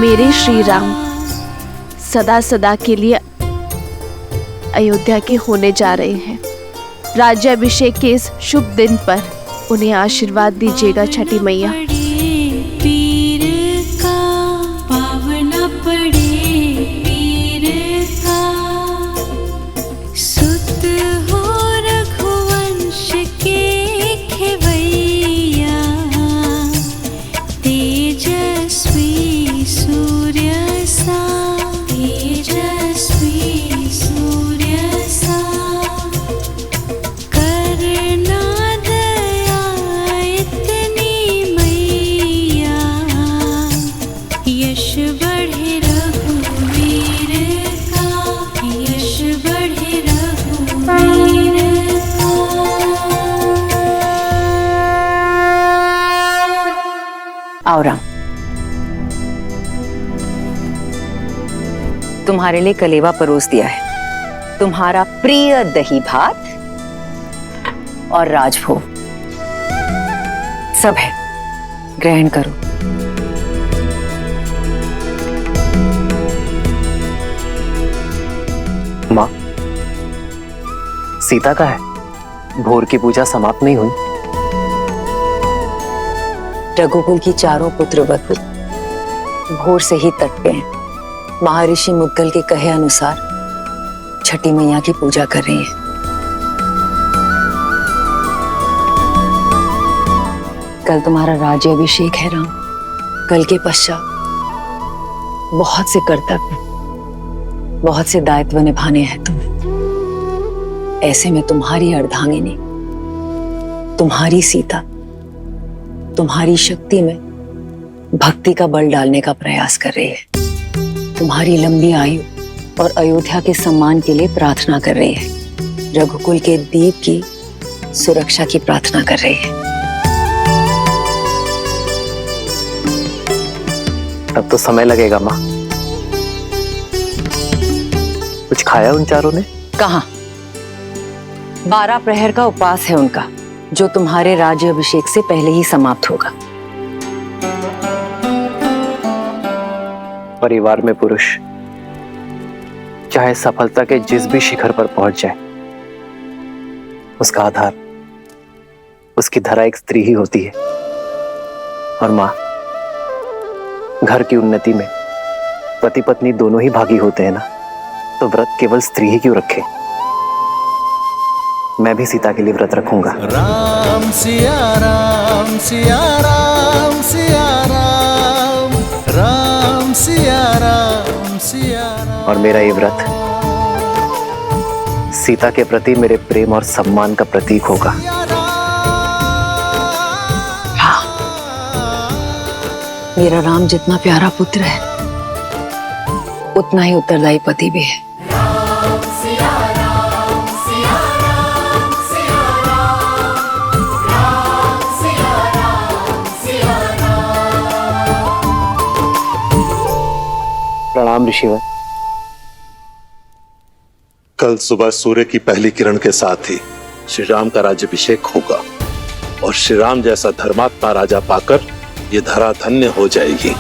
मेरे श्री राम सदा सदा के लिए अयोध्या के होने जा रहे हैं। राज्याभिषेक के इस शुभ दिन पर उन्हें आशीर्वाद दीजिएगा छठी मैया। आओ राम, तुम्हारे लिए कलेवा परोस दिया है। तुम्हारा प्रिय दही भात और राजभोग सब है, ग्रहण करो। माँ, सीता का है? भोर की पूजा समाप्त नहीं हुई? रघुकुल की चारों पुत्र वधु भोर से ही तट पे हैं। महर्षि मुद्गल के कहे अनुसार छठी मैया की पूजा कर रही हैं। कल तुम्हारा राज्याभिषेक है राम। कल के पश्चात बहुत से कर्तव्य, बहुत से दायित्व निभाने हैं तुम्हें। ऐसे में तुम्हारी अर्धांगिनी, तुम्हारी सीता तुम्हारी शक्ति में भक्ति का बल डालने का प्रयास कर रही है। तुम्हारी लंबी आयु और अयोध्या के सम्मान के लिए प्रार्थना कर रही है। रघुकुल के दीप की सुरक्षा की प्रार्थना कर रही है। तब तो समय लगेगा माँ। कुछ खाया उन चारों ने? कहाँ? 12 प्रहर का उपवास है उनका, जो तुम्हारे राज्याभिषेक से पहले ही समाप्त होगा। परिवार में पुरुष चाहे सफलता के जिस भी शिखर पर पहुंच जाए, उसका आधार, उसकी धरा एक स्त्री ही होती है। और मां, घर की उन्नति में पति पत्नी दोनों ही भागी होते हैं ना, तो व्रत केवल स्त्री ही क्यों रखे? मैं भी सीता के लिए व्रत रखूंगा। राम सिया राम सिया राम सिया राम, राम सिया राम सिया राम। और मेरा ये व्रत सीता के प्रति मेरे प्रेम और सम्मान का प्रतीक होगा। हाँ, मेरा राम जितना प्यारा पुत्र है, उतना ही उत्तरदायी पति भी है। प्रणाम ऋषिवर। कल सुबह सूर्य की पहली किरण के साथ ही श्री राम का राज्याभिषेक होगा और श्री राम जैसा धर्मात्मा राजा पाकर ये धरा धन्य हो जाएगी।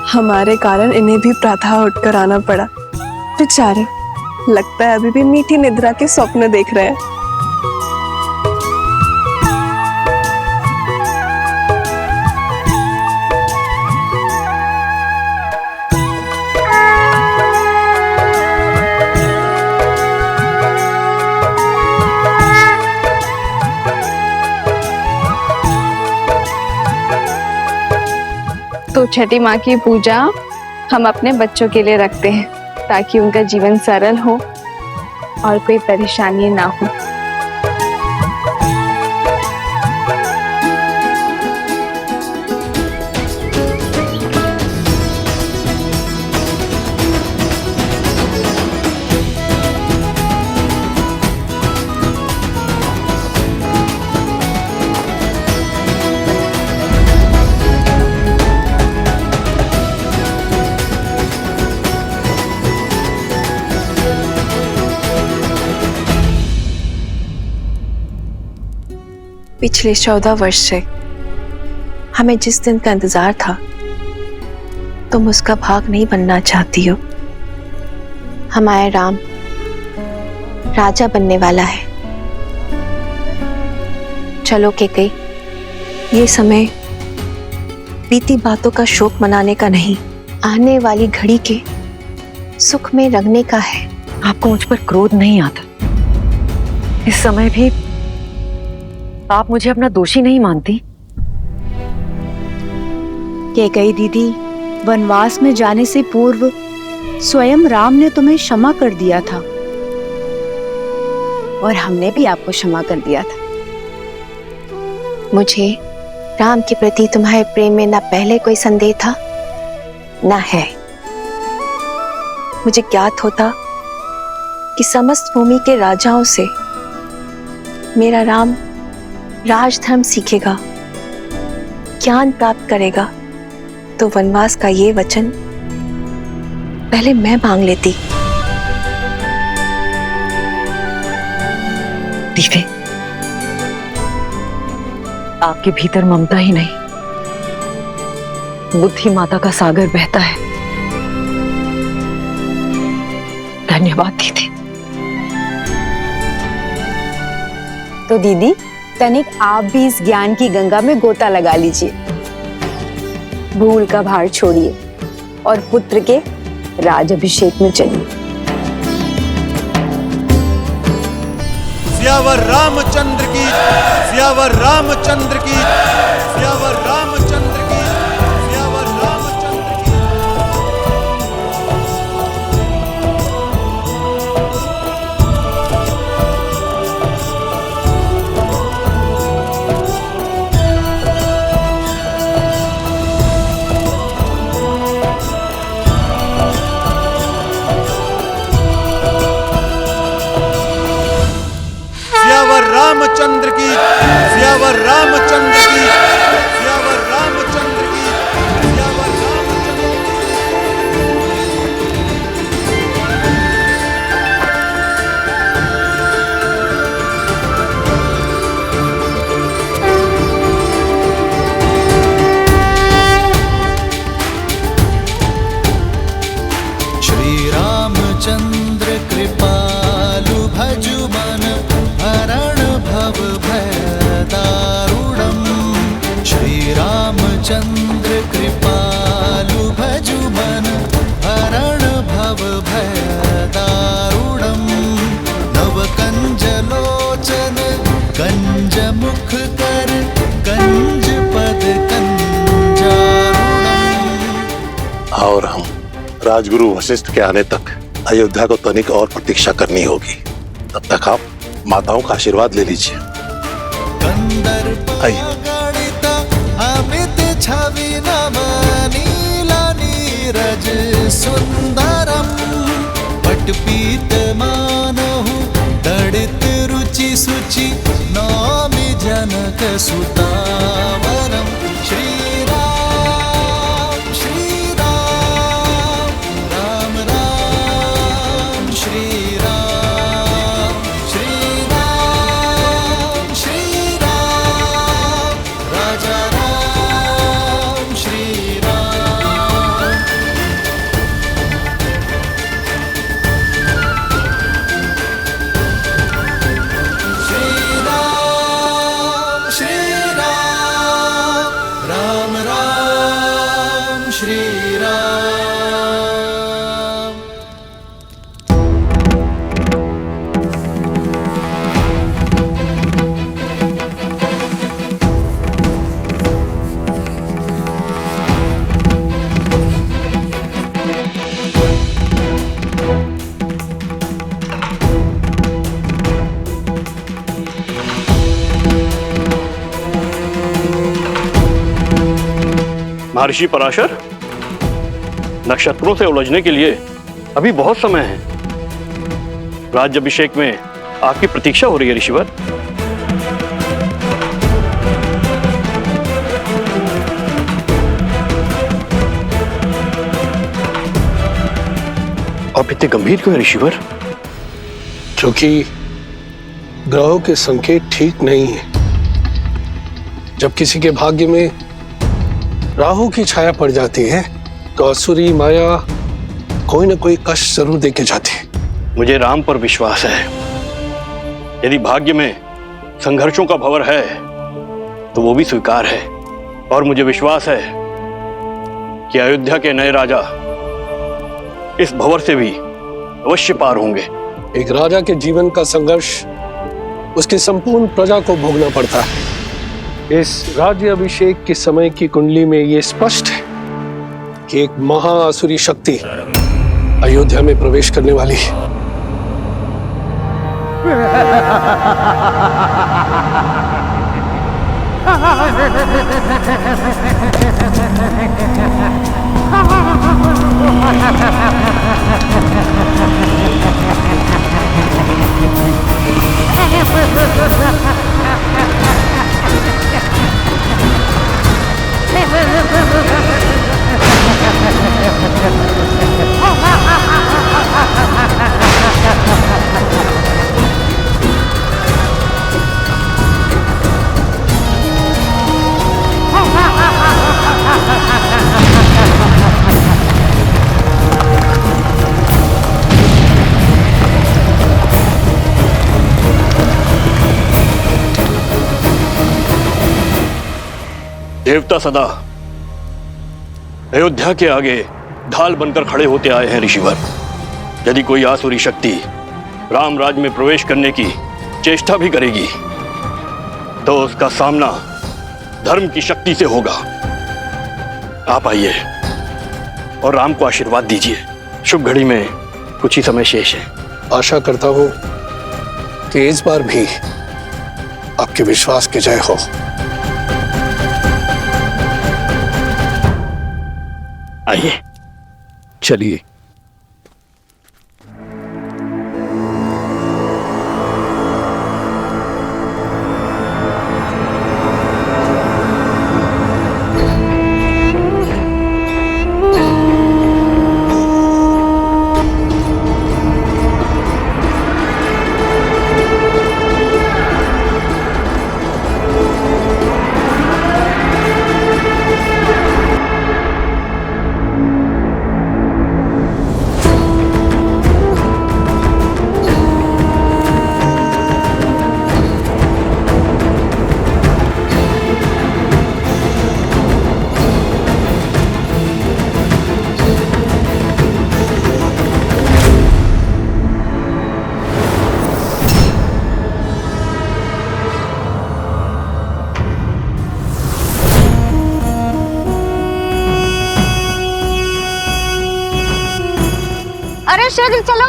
हमारे कारण इन्हें भी प्रातः उठकर आना पड़ा। बेचारे, लगता है अभी भी मीठी निद्रा के स्वप्न देख रहे हैं। तो छठी माँ की पूजा हम अपने बच्चों के लिए रखते हैं ताकि उनका जीवन सरल हो और कोई परेशानी ना हो। पिछले 14 वर्ष से हमें जिस दिन का इंतजार था, तुम उसका भाग नहीं बनना चाहती हो। हमारा राम राजा बनने वाला है। चलो कैकेयी, ये समय बीती बातों का शोक मनाने का नहीं, आने वाली घड़ी के सुख में रंगने का है। आपको मुझ पर क्रोध नहीं आता? इस समय भी आप मुझे अपना दोषी नहीं मानती? कैकेयी दीदी, वनवास में जाने से पूर्व स्वयं राम ने तुम्हें क्षमा कर दिया था और हमने भी आपको क्षमा कर दिया था। मुझे राम के प्रति तुम्हारे प्रेम में ना पहले कोई संदेह था ना है। मुझे ज्ञात होता कि समस्त भूमि के राजाओं से मेरा राम राजधर्म सीखेगा, ज्ञान प्राप्त करेगा, तो वनवास का ये वचन पहले मैं मांग लेती। दीवे, आपके भीतर ममता ही नहीं, बुद्धि माता का सागर बहता है। धन्यवाद दीदी। तो दीदी, तनिक आप भी इस ज्ञान की गंगा में गोता लगा लीजिए। भूल का भार छोड़िए और पुत्र के राजाभिषेक में चलिए। सियावर रामचंद्र की, सियावर रामचंद्र की, सियावर रामचंद्र की, सियावर रामचंद्र की। सियावर रामचंद्र की, सियावर रामचंद्र की, सियावर रामचंद्र की, सियावर रामचंद्र की। श्री रामचंद्र कृपालु भजु मन हरण भव भय दारुणम्। श्री रामचंद्र कृपालु भजु मन हरण भव भय दारुणम्। नव कंज लोचन कंज मुख कर कंज पद कंजारुणम्। और हम राजगुरु वशिष्ठ के आने तक अयोध्या को तनिक और प्रतीक्षा करनी होगी। तब तक आप माताओं का आशीर्वाद ले लीजिए। आइए। अमित छवि नव नीला नीरज सुंदरम। पटपीत मानहु तड़ित रुचि सुचि नौमि जनक सुतावरम। श्री राम श्री राम, राम राम श्री राम, श्री राम श्री राम, राजा राम श्री राम। श्री राम श्री राम, राम राम श्री राम। महर्षि पराशर, नक्षत्रों से उलझने के लिए अभी बहुत समय है। राज्याभिषेक में आपकी प्रतीक्षा हो रही है ऋषिवर। आप इतने गंभीर क्यों हैं ऋषिवर? क्योंकि ग्रहों के संकेत ठीक नहीं है। जब किसी के भाग्य में राहु की छाया पड़ जाती है तो असुरी माया कोई ना कोई कष्ट जरूर देके जाती है। मुझे राम पर विश्वास है। यदि भाग्य में संघर्षों का भंवर है तो वो भी स्वीकार है, और मुझे विश्वास है कि अयोध्या के नए राजा इस भंवर से भी अवश्य पार होंगे। एक राजा के जीवन का संघर्ष उसकी संपूर्ण प्रजा को भोगना पड़ता है। इस राज्याभिषेक के समय की कुंडली में यह स्पष्ट है कि एक महाअसुरी शक्ति अयोध्या में प्रवेश करने वाली है। देवता सदा अयोध्या के आगे ढाल बनकर खड़े होते आए हैं ऋषिवर। यदि कोई आसुरी शक्ति राम राज में प्रवेश करने की चेष्टा भी करेगी तो उसका सामना धर्म की शक्ति से होगा। आप आइए और राम को आशीर्वाद दीजिए। शुभ घड़ी में कुछ ही समय शेष है। आशा करता हूं कि इस बार भी आपके विश्वास की जय हो। आइए, चलिए। अरे शीघ्र चलो,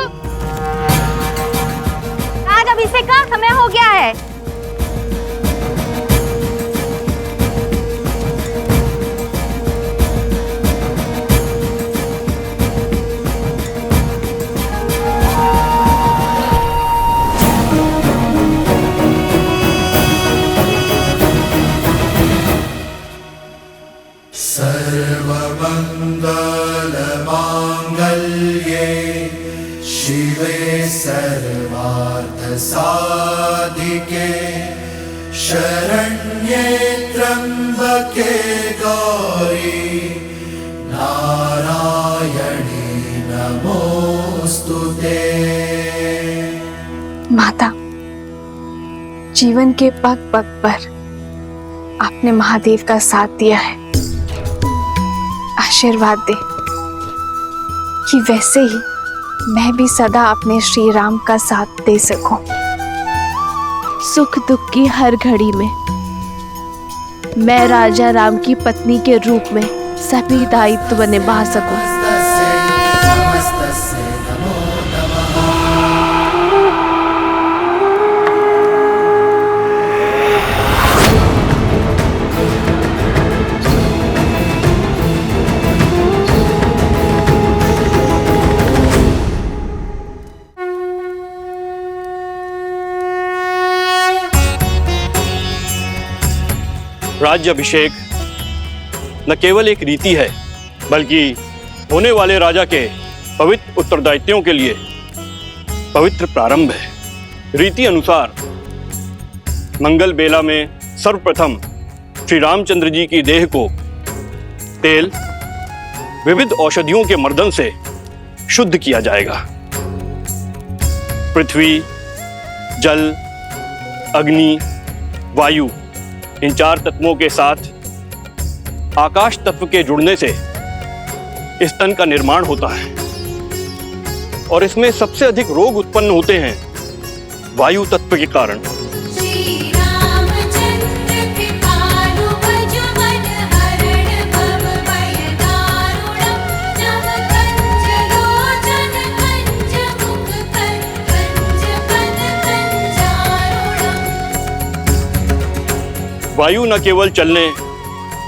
आज अभिषेक का समय हो गया है। शिवे सर्वार्थ साधिके शरण्ये त्र्यंबके गौरी नारायणी नमोस्तुते। माता, जीवन के पग पग पर आपने महादेव का साथ दिया है। आशीर्वाद दे कि वैसे ही मैं भी सदा अपने श्री राम का साथ दे सकूं। सुख दुख की हर घड़ी में मैं राजा राम की पत्नी के रूप में सभी दायित्व निभा सकूं। राज्याभिषेक न केवल एक रीति है, बल्कि होने वाले राजा के पवित्र उत्तरदायित्वों के लिए पवित्र प्रारंभ है। रीति अनुसार मंगल बेला में सर्वप्रथम श्री रामचंद्र जी की देह को तेल, विविध औषधियों के मर्दन से शुद्ध किया जाएगा। पृथ्वी, जल, अग्नि, वायु, इन 4 तत्वों के साथ आकाश तत्व के जुड़ने से इस तन का निर्माण होता है और इसमें सबसे अधिक रोग उत्पन्न होते हैं वायु तत्व के कारण। वायु न केवल चलने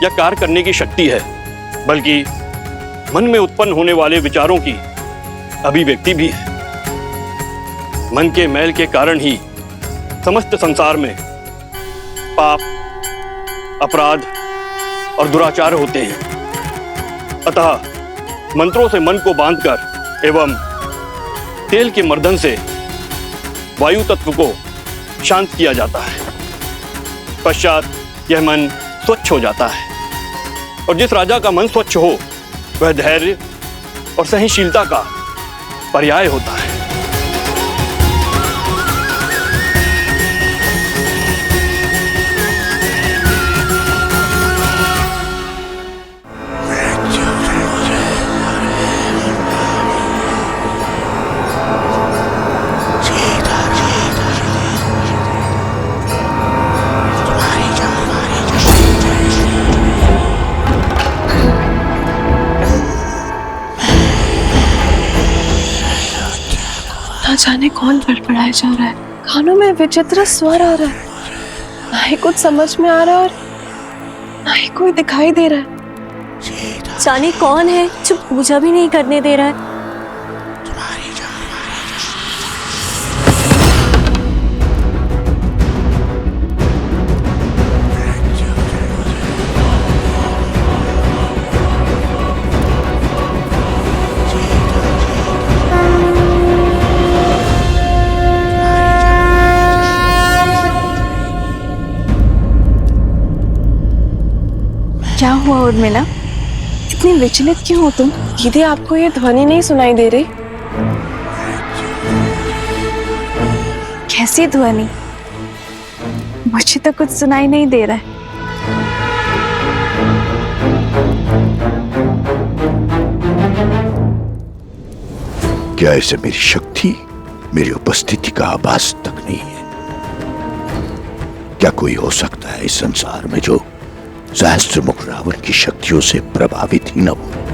या कार्य करने की शक्ति है, बल्कि मन में उत्पन्न होने वाले विचारों की अभिव्यक्ति भी है। मन के मैल के कारण ही समस्त संसार में पाप, अपराध और दुराचार होते हैं। अतः मंत्रों से मन को बांधकर एवं तेल के मर्दन से वायु तत्व को शांत किया जाता है। पश्चात यह मन स्वच्छ हो जाता है और जिस राजा का मन स्वच्छ हो वह धैर्य और सहनशीलता का पर्याय होता है। ना जाने कौन बड़बड़ाया जा रहा है, कानों में विचित्र स्वर आ रहा है, ना ही कुछ समझ में आ रहा है और ना ही कोई दिखाई दे रहा है। जाने कौन है जो पूजा भी नहीं करने दे रहा है। क्या हुआ उर्मिला, इतनी विचलित क्यों हो तुम? दीदी, आपको ये ध्वनि नहीं सुनाई दे रही? कैसी ध्वनि? मुझे तो कुछ सुनाई नहीं दे रहा है। क्या इसे मेरी शक्ति, मेरी उपस्थिति का आभास तक नहीं है? क्या कोई हो सकता है इस संसार में जो सहस्त्रमुख रावण की शक्तियों से प्रभावित ही न हो?